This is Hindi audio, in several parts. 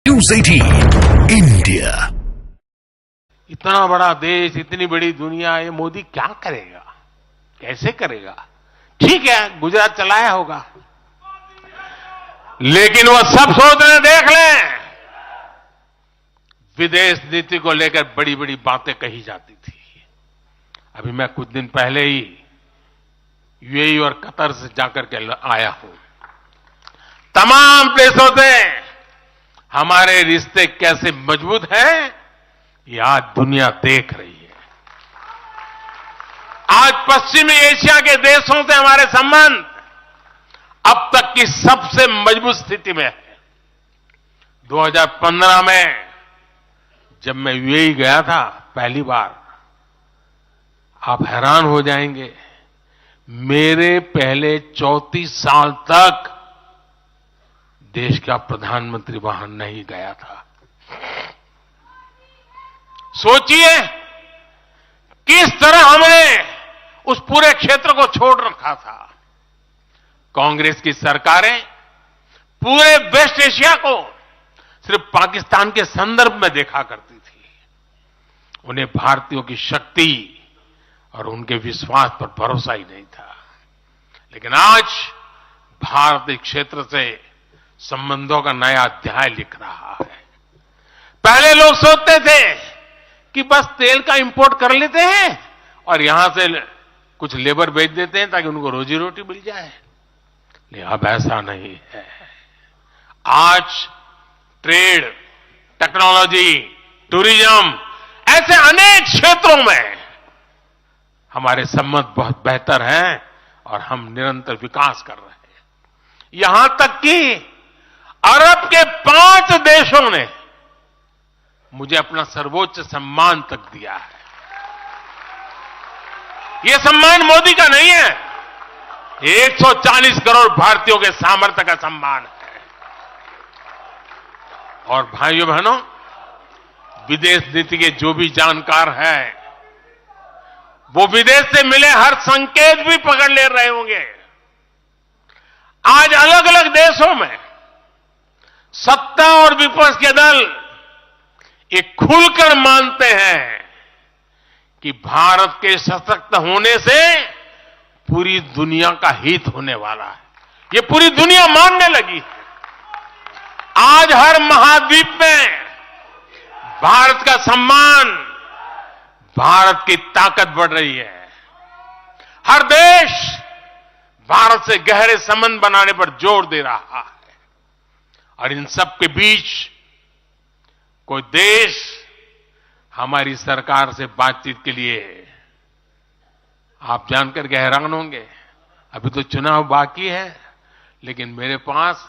News 18 India. इतना बड़ा देश, इतनी बड़ी दुनिया, ये मोदी क्या करेगा, कैसे करेगा? ठीक है, गुजरात चलाया होगा, लेकिन वो सब सोच रहे, देख लें, विदेश नीति को लेकर बड़ी बड़ी बातें कही जाती थी। अभी मैं कुछ दिन पहले ही यूएई और कतर से जाकर के आया हूं। तमाम देशों से हमारे रिश्ते कैसे मजबूत हैं, ये आज दुनिया देख रही है। आज पश्चिमी एशिया के देशों से हमारे संबंध अब तक की सबसे मजबूत स्थिति में है। 2015 में जब मैं यूएई गया था पहली बार, आप हैरान हो जाएंगे, मेरे पहले 34 साल तक देश का प्रधानमंत्री वहां नहीं गया था। सोचिए किस तरह हमने उस पूरे क्षेत्र को छोड़ रखा था। कांग्रेस की सरकारें पूरे वेस्ट एशिया को सिर्फ पाकिस्तान के संदर्भ में देखा करती थी। उन्हें भारतीयों की शक्ति और उनके विश्वास पर भरोसा ही नहीं था। लेकिन आज भारत इस क्षेत्र से संबंधों का नया अध्याय लिख रहा है। पहले लोग सोचते थे कि बस तेल का इंपोर्ट कर लेते हैं और यहां से कुछ लेबर बेच देते हैं ताकि उनको रोजी रोटी मिल जाए, लेकिन अब ऐसा नहीं है। आज ट्रेड, टेक्नोलॉजी, टूरिज्म, ऐसे अनेक क्षेत्रों में हमारे संबंध बहुत बेहतर हैं और हम निरंतर विकास कर रहे हैं। यहां तक कि अरब के 5 देशों ने मुझे अपना सर्वोच्च सम्मान तक दिया है। यह सम्मान मोदी का नहीं है, 140 करोड़ भारतीयों के सामर्थ्य का सम्मान है। और भाइयों बहनों, विदेश नीति के जो भी जानकार हैं, वो विदेश से मिले हर संकेत भी पकड़ ले रहे होंगे। आज अलग अलग देशों में सत्ता और विपक्ष के दल ये खुलकर मानते हैं कि भारत के सशक्त होने से पूरी दुनिया का हित होने वाला है। ये पूरी दुनिया मानने लगी है। आज हर महाद्वीप में भारत का सम्मान, भारत की ताकत बढ़ रही है। हर देश भारत से गहरे संबंध बनाने पर जोर दे रहा है। और इन सब के बीच कोई देश हमारी सरकार से बातचीत के लिए, आप जानकर के हैरान होंगे, अभी तो चुनाव बाकी है, लेकिन मेरे पास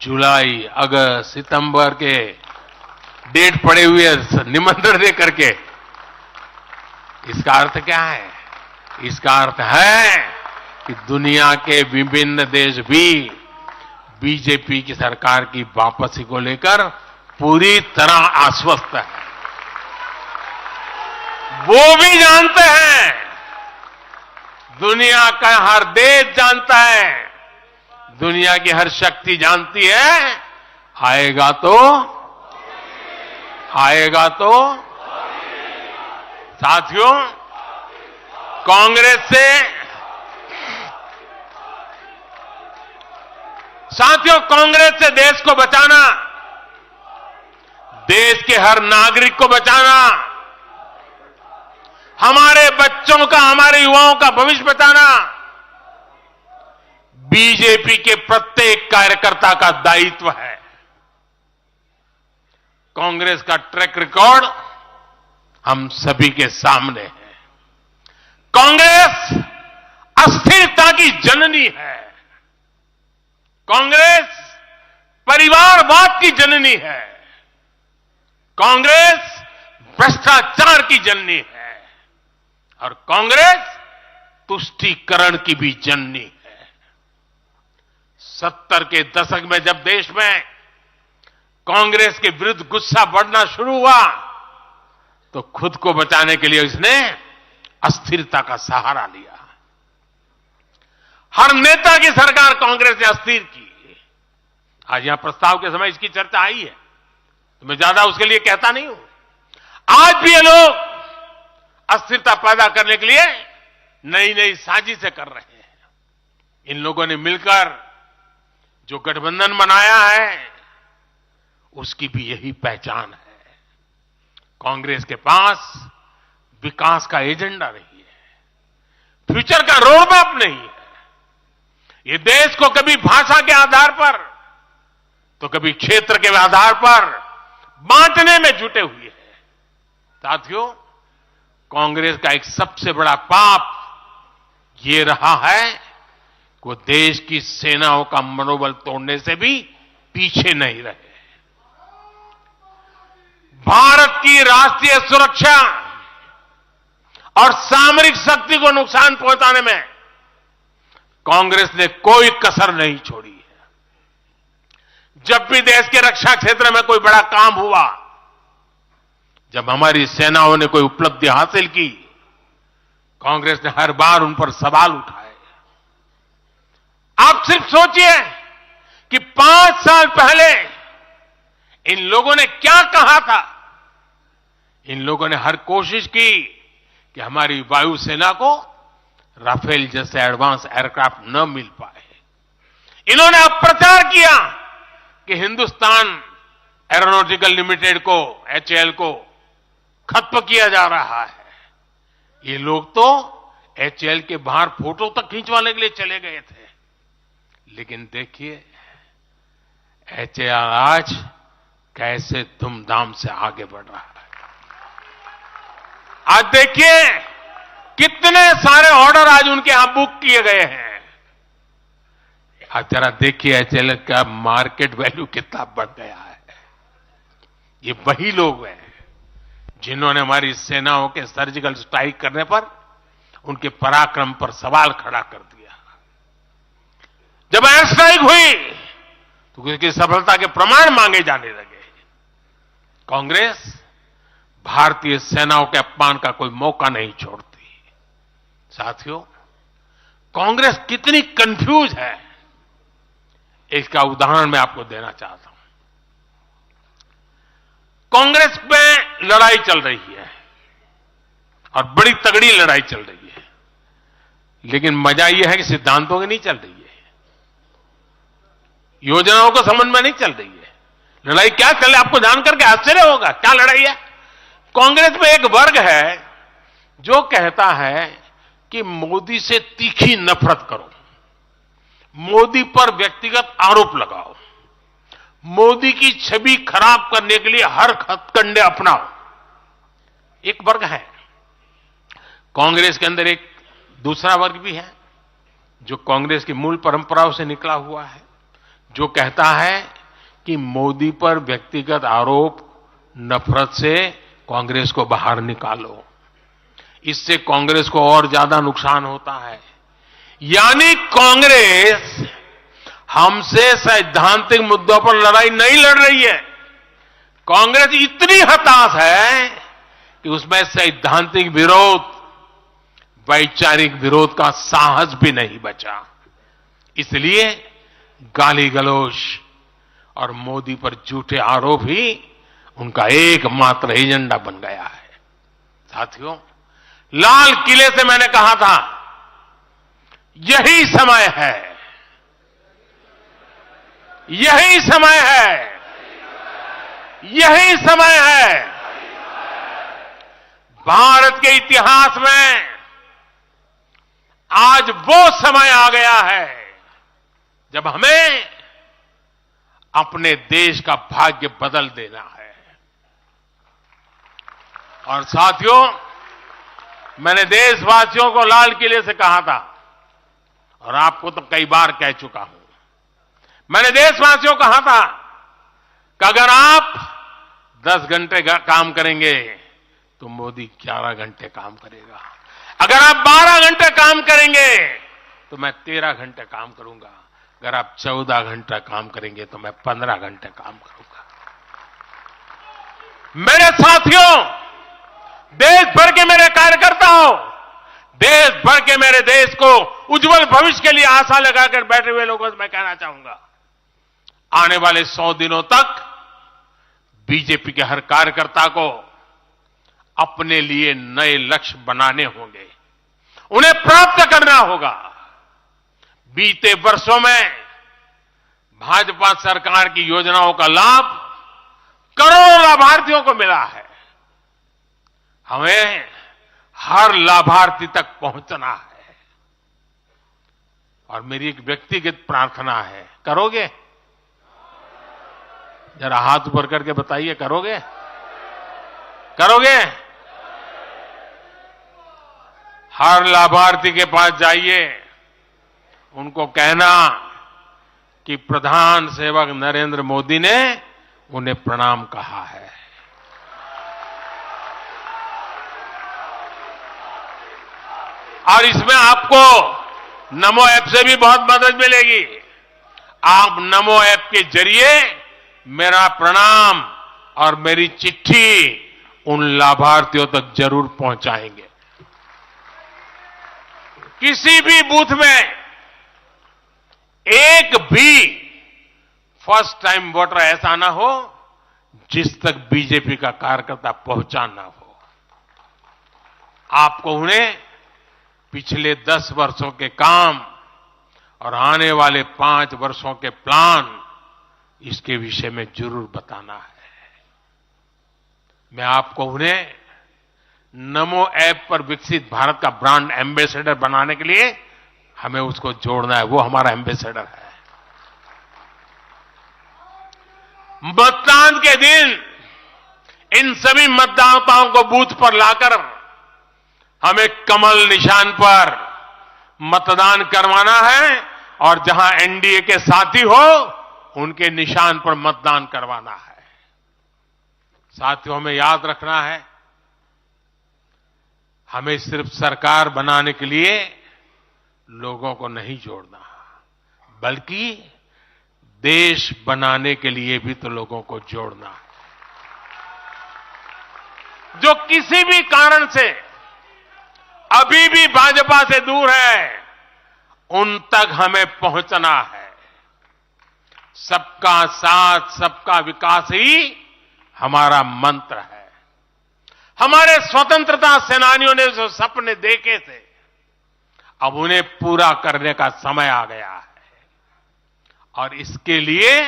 जुलाई, अगस्त, सितंबर के डेट पड़े हुए निमंत्रण दे करके। इसका अर्थ क्या है? इसका अर्थ है कि दुनिया के विभिन्न देश भी बीजेपी की सरकार की वापसी को लेकर पूरी तरह आश्वस्त है। वो भी जानते हैं, दुनिया का हर देश जानता है, दुनिया की हर शक्ति जानती है, आएगा तो साथियों, कांग्रेस से देश को बचाना, देश के हर नागरिक को बचाना, हमारे बच्चों का, हमारे युवाओं का भविष्य बचाना बीजेपी के प्रत्येक कार्यकर्ता का दायित्व है। कांग्रेस का ट्रैक रिकॉर्ड हम सभी के सामने है। कांग्रेस अस्थिरता की जननी है। कांग्रेस परिवारवाद की जननी है। कांग्रेस भ्रष्टाचार की जननी है। और कांग्रेस तुष्टीकरण की भी जननी है। 70 के दशक में जब देश में कांग्रेस के विरुद्ध गुस्सा बढ़ना शुरू हुआ, तो खुद को बचाने के लिए उसने अस्थिरता का सहारा लिया। हर नेता की सरकार कांग्रेस ने अस्थिर की। आज यहां प्रस्ताव के समय इसकी चर्चा आई है। तो मैं ज्यादा उसके लिए कहता नहीं हूं। आज भी ये लोग अस्थिरता पैदा करने के लिए नई नई साजिशें कर रहे हैं। इन लोगों ने मिलकर जो गठबंधन बनाया है उसकी भी यही पहचान है। कांग्रेस के पास विकास का एजेंडा नहीं है, फ्यूचर का रोड मैप नहीं है। ये देश को कभी भाषा के आधार पर तो कभी क्षेत्र के आधार पर बांटने में जुटे हुए हैं। साथियों, कांग्रेस का एक सबसे बड़ा पाप ये रहा है कि वो देश की सेनाओं का मनोबल तोड़ने से भी पीछे नहीं रहे। भारत की राष्ट्रीय सुरक्षा और सामरिक शक्ति को नुकसान पहुंचाने में कांग्रेस ने कोई कसर नहीं छोड़ी है। जब भी देश के रक्षा क्षेत्र में कोई बड़ा काम हुआ, जब हमारी सेनाओं ने कोई उपलब्धि हासिल की, कांग्रेस ने हर बार उन पर सवाल उठाए। आप सिर्फ सोचिए कि 5 साल पहले इन लोगों ने क्या कहा था। इन लोगों ने हर कोशिश की कि हमारी वायुसेना को राफेल जैसे एडवांस एयरक्राफ्ट न मिल पाए। इन्होंने अप्रचार किया कि हिंदुस्तान एरोनॉटिकल लिमिटेड को, HAL को खत्म किया जा रहा है। ये लोग तो HAL के बाहर फोटो तक खींचवाने के लिए चले गए थे। लेकिन देखिए HAL आज कैसे धूमधाम से आगे बढ़ रहा है। आज देखिए कितने सारे ऑर्डर आज उनके यहां बुक किए गए हैं। आज जरा देखिए HAL का मार्केट वैल्यू कितना बढ़ गया है। ये वही लोग हैं जिन्होंने हमारी सेनाओं के सर्जिकल स्ट्राइक करने पर उनके पराक्रम पर सवाल खड़ा कर दिया। जब एयर स्ट्राइक हुई तो उसकी सफलता के प्रमाण मांगे जाने लगे। कांग्रेस भारतीय सेनाओं के अपमान का कोई मौका नहीं छोड़ती। साथियों, कांग्रेस कितनी कंफ्यूज है, इसका उदाहरण मैं आपको देना चाहता हूं। कांग्रेस में लड़ाई चल रही है और बड़ी तगड़ी लड़ाई चल रही है, लेकिन मजा यह है कि सिद्धांतों की नहीं चल रही है, योजनाओं को समझ में नहीं चल रही है। लड़ाई क्या चल रही है आपको जानकर के आश्चर्य होगा। क्या लड़ाई है? कांग्रेस में एक वर्ग है जो कहता है कि मोदी से तीखी नफरत करो, मोदी पर व्यक्तिगत आरोप लगाओ, मोदी की छवि खराब करने के लिए हर हथकंडे अपनाओ। एक वर्ग है। कांग्रेस के अंदर एक दूसरा वर्ग भी है जो कांग्रेस की मूल परंपराओं से निकला हुआ है, जो कहता है कि मोदी पर व्यक्तिगत आरोप, नफरत से कांग्रेस को बाहर निकालो, इससे कांग्रेस को और ज्यादा नुकसान होता है। यानी कांग्रेस हमसे सैद्धांतिक मुद्दों पर लड़ाई नहीं लड़ रही है। कांग्रेस इतनी हताश है कि उसमें सैद्धांतिक विरोध, वैचारिक विरोध का साहस भी नहीं बचा। इसलिए गाली गलौज और मोदी पर झूठे आरोप ही उनका एकमात्र एजेंडा बन गया है। साथियों, लाल किले से मैंने कहा था यही समय है, यही समय है, यही समय है। भारत के इतिहास में आज वो समय आ गया है जब हमें अपने देश का भाग्य बदल देना है। और साथियों, मैंने देशवासियों को लाल किले से कहा था और आपको तो कई बार कह चुका हूं। मैंने देशवासियों को कहा था कि अगर आप 10 घंटे काम करेंगे तो मोदी 11 घंटे काम करेगा। अगर आप 12 घंटे काम करेंगे तो मैं 13 घंटे काम करूंगा। अगर आप 14 घंटा काम करेंगे तो मैं 15 घंटे काम करूंगा। मेरे साथियों, देश भर के मेरे कार्यकर्ताओं, देश भर के मेरे देश को उज्जवल भविष्य के लिए आशा लगाकर बैठे हुए लोगों से मैं कहना चाहूंगा, आने वाले 100 दिनों तक बीजेपी के हर कार्यकर्ता को अपने लिए नए लक्ष्य बनाने होंगे, उन्हें प्राप्त करना होगा। बीते वर्षों में भाजपा सरकार की योजनाओं का लाभ करोड़ों लाभार्थियों को मिला है। हमें हर लाभार्थी तक पहुंचना है। और मेरी एक व्यक्तिगत प्रार्थना है, करोगे? जरा हाथ ऊपर करके बताइए, करोगे? करोगे? हर लाभार्थी के पास जाइए, उनको कहना कि प्रधान सेवक नरेंद्र मोदी ने उन्हें प्रणाम कहा है। और इसमें आपको नमो ऐप से भी बहुत मदद मिलेगी। आप नमो ऐप के जरिए मेरा प्रणाम और मेरी चिट्ठी उन लाभार्थियों तक जरूर पहुंचाएंगे। किसी भी बूथ में एक भी फर्स्ट टाइम वोटर ऐसा ना हो जिस तक बीजेपी का कार्यकर्ता पहुंचा ना हो। आपको उन्हें पिछले 10 वर्षों के काम और आने वाले 5 वर्षों के प्लान, इसके विषय में जरूर बताना है। मैं आपको उन्हें नमो ऐप पर विकसित भारत का ब्रांड एम्बेसडर बनाने के लिए हमें उसको जोड़ना है। वो हमारा एम्बेसडर है। मतदान के दिन इन सभी मतदाताओं को बूथ पर लाकर हमें कमल निशान पर मतदान करवाना है और जहां एनडीए के साथी हो उनके निशान पर मतदान करवाना है। साथियों, हमें याद रखना है, हमें सिर्फ सरकार बनाने के लिए लोगों को नहीं जोड़ना, बल्कि देश बनाने के लिए भी तो लोगों को जोड़ना है। जो किसी भी कारण से अभी भी भाजपा से दूर है, उन तक हमें पहुंचना है। सबका साथ, सबका विकास ही हमारा मंत्र है। हमारे स्वतंत्रता सेनानियों ने जो सपने देखे थे, अब उन्हें पूरा करने का समय आ गया है। और इसके लिए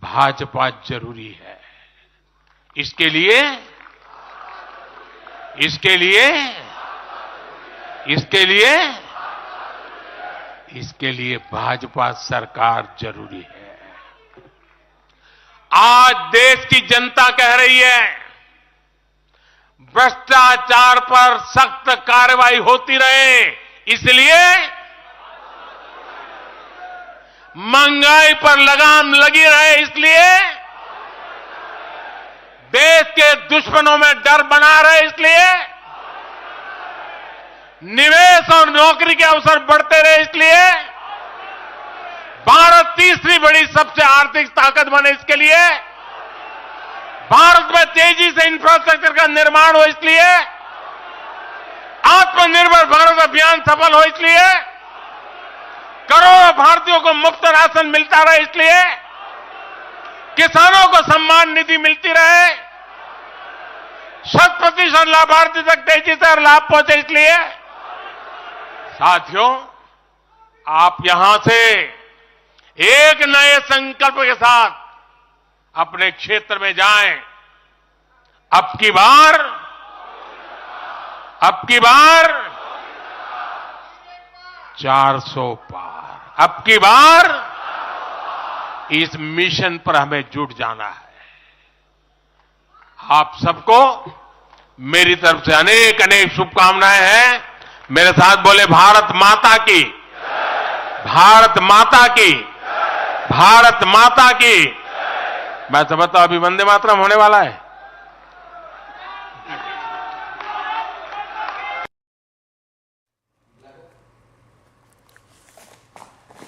भाजपा जरूरी है। इसके लिए भाजपा सरकार जरूरी है। आज देश की जनता कह रही है, भ्रष्टाचार पर सख्त कार्रवाई होती रहे, इसलिए महंगाई पर लगाम लगी रहे, इसलिए देश के दुश्मनों में डर बना रहे, इसलिए निवेश और नौकरी के अवसर बढ़ते रहे, इसलिए भारत तीसरी बड़ी सबसे आर्थिक ताकत बने, इसके लिए भारत में तेजी से इंफ्रास्ट्रक्चर का निर्माण हो, इसलिए आत्मनिर्भर भारत अभियान सफल हो, इसलिए करोड़ों भारतीयों को मुफ्त राशन मिलता रहे, इसलिए किसानों को सम्मान निधि मिलती रहे, 100% लाभार्थी तक तेजी से लाभ पहुंचे, इसलिए साथियों, आप यहां से एक नए संकल्प के साथ अपने क्षेत्र में जाएं। अब की बार 400 पार, अब की बार इस मिशन पर हमें जुट जाना है। आप सबको मेरी तरफ से अनेक अनेक शुभकामनाएं हैं। मेरे साथ बोले, भारत माता की, भारत माता की, भारत माता की। मैं समझता हूं अभी वंदे मातरम होने वाला है।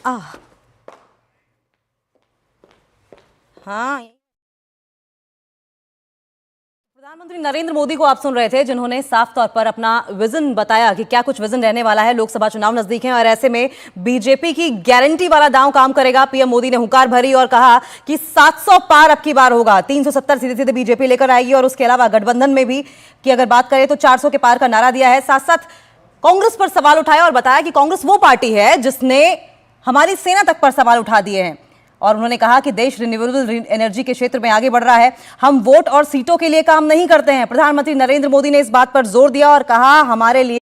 हाँ, प्रधानमंत्री नरेंद्र मोदी को आप सुन रहे थे, जिन्होंने साफ तौर पर अपना विजन बताया कि क्या कुछ विजन रहने वाला है। लोकसभा चुनाव नजदीक हैं और ऐसे में बीजेपी की गारंटी वाला दांव काम करेगा। पीएम मोदी ने हुंकार भरी और कहा कि 700 पार अब की बार होगा, 370 सीधे सीधे बीजेपी लेकर आएगी और उसके अलावा गठबंधन में भी की अगर बात करें तो 400 के पार का नारा दिया है। साथ साथ कांग्रेस पर सवाल उठाया और बताया कि कांग्रेस वो पार्टी है जिसने हमारी सेना तक पर सवाल उठा दिए हैं और उन्होंने कहा कि देश रिन्यूएबल एनर्जी के क्षेत्र में आगे बढ़ रहा है। हम वोट और सीटों के लिए काम नहीं करते हैं। प्रधानमंत्री नरेंद्र मोदी ने इस बात पर जोर दिया और कहा हमारे लिए